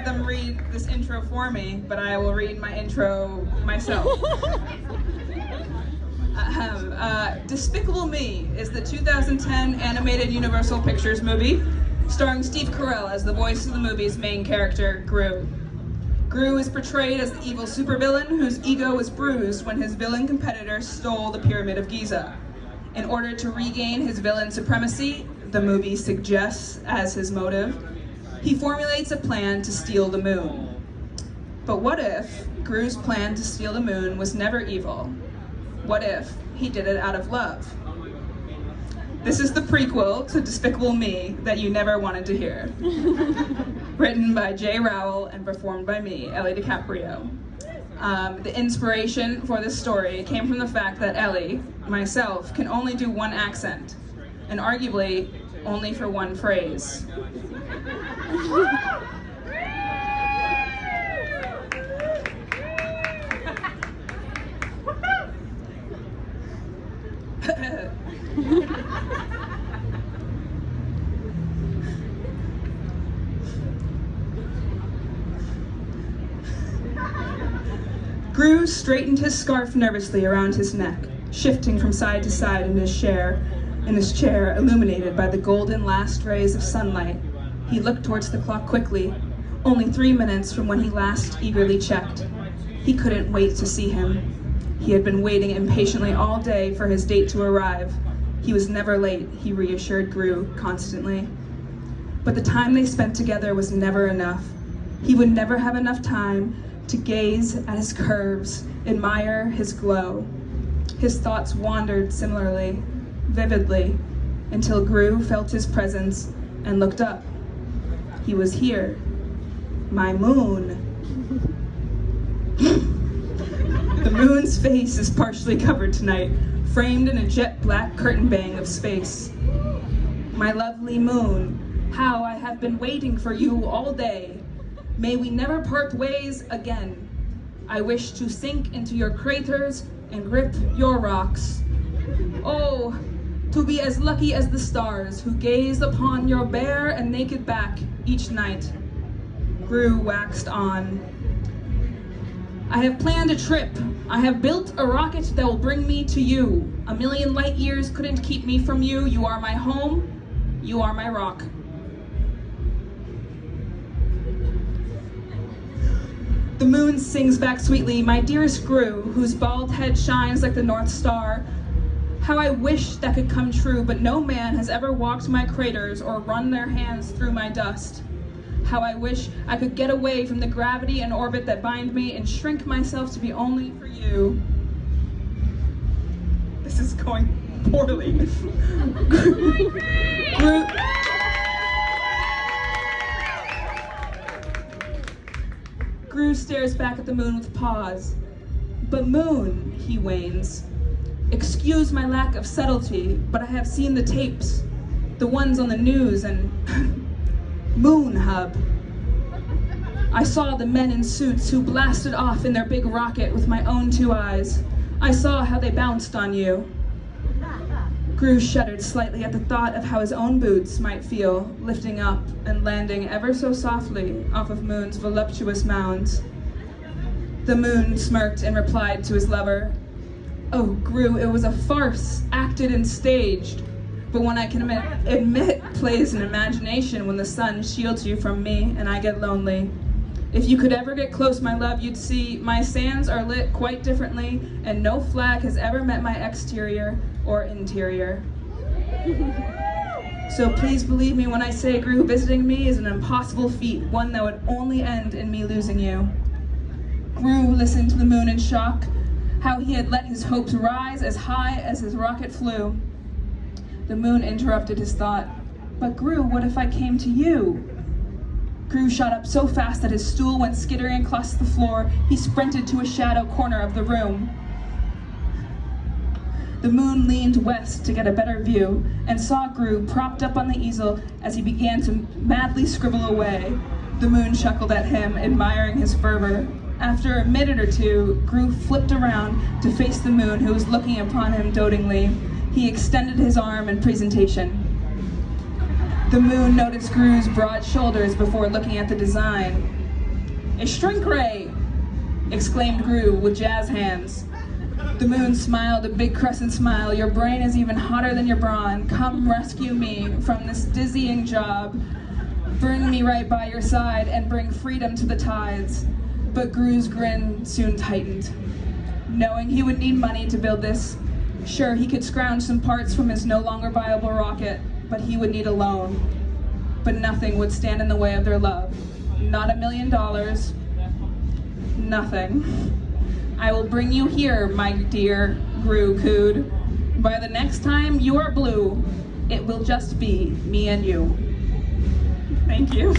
have them read this intro for me, but I will read my intro myself. Despicable Me is the 2010 animated Universal Pictures movie, starring Steve Carell as the voice of the movie's main character, Gru. Gru is portrayed as the evil supervillain whose ego was bruised when his villain competitor stole the Pyramid of Giza. In order to regain his villain supremacy, the movie suggests as his motive, he formulates a plan to steal the moon. But what if Gru's plan to steal the moon was never evil? What if he did it out of love? This is the prequel to Despicable Me that you never wanted to hear. Written by Jay Rowell and performed by me, Ellie DeCaprio. The inspiration for this story came from the fact that Ellie, myself, can only do one accent, and arguably only for one phrase. Gru straightened his scarf nervously around his neck, shifting from side to side in his chair, illuminated by the golden last rays of sunlight. He looked towards the clock quickly, only 3 minutes from when he last eagerly checked. He couldn't wait to see him. He had been waiting impatiently all day for his date to arrive. He was never late, he reassured Gru constantly. But the time they spent together was never enough. He would never have enough time to gaze at his curves, admire his glow. His thoughts wandered similarly, vividly, until Gru felt his presence and looked up. He was here. My moon. The moon's face is partially covered tonight, framed in a jet black curtain bang of space. My lovely moon, how I have been waiting for you all day. May we never part ways again. I wish to sink into your craters and grip your rocks. Oh, to be as lucky as the stars who gaze upon your bare and naked back each night. Gru waxed on. I have planned a trip. I have built a rocket that will bring me to you. 1,000,000 light years couldn't keep me from you. You are my home. You are my rock. The moon sings back sweetly, my dearest Gru, whose bald head shines like the North Star. How I wish that could come true, but no man has ever walked my craters or run their hands through my dust. How I wish I could get away from the gravity and orbit that bind me and shrink myself to be only for you. This is going poorly. Gru stares back at the moon with pause. But moon, he wanes. Excuse my lack of subtlety, but I have seen the tapes, the ones on the news and Moon Hub. I saw the men in suits who blasted off in their big rocket with my own 2 eyes. I saw how they bounced on you. Gru shuddered slightly at the thought of how his own boots might feel, lifting up and landing ever so softly off of Moon's voluptuous mounds. The moon smirked and replied to his lover, "Oh, Gru, it was a farce, acted and staged. But one I can admit plays in imagination when the sun shields you from me and I get lonely. If you could ever get close, my love, you'd see my sands are lit quite differently and no flag has ever met my exterior or interior. So please believe me when I say Gru visiting me is an impossible feat, one that would only end in me losing you." Gru listened to the moon in shock, how he had let his hopes rise as high as his rocket flew. The moon interrupted his thought. "But Gru, what if I came to you?" Gru shot up so fast that his stool went skittering across the floor. He sprinted to a shadow corner of the room. The moon leaned west to get a better view and saw Gru propped up on the easel as he began to madly scribble away. The moon chuckled at him, admiring his fervor. After a minute or two, Gru flipped around to face the moon, who was looking upon him dotingly. He extended his arm in presentation. The moon noticed Gru's broad shoulders before looking at the design. A shrink ray, exclaimed Gru with jazz hands. The moon smiled a big crescent smile. Your brain is even hotter than your brawn. Come rescue me from this dizzying job. Bring me right by your side and bring freedom to the tides. But Gru's grin soon tightened. Knowing he would need money to build this, sure, he could scrounge some parts from his no longer viable rocket, but he would need a loan. But nothing would stand in the way of their love. Not $1 million. Nothing. I will bring you here, my dear Gru cooed. By the next time you are blue, it will just be me and you. Thank you.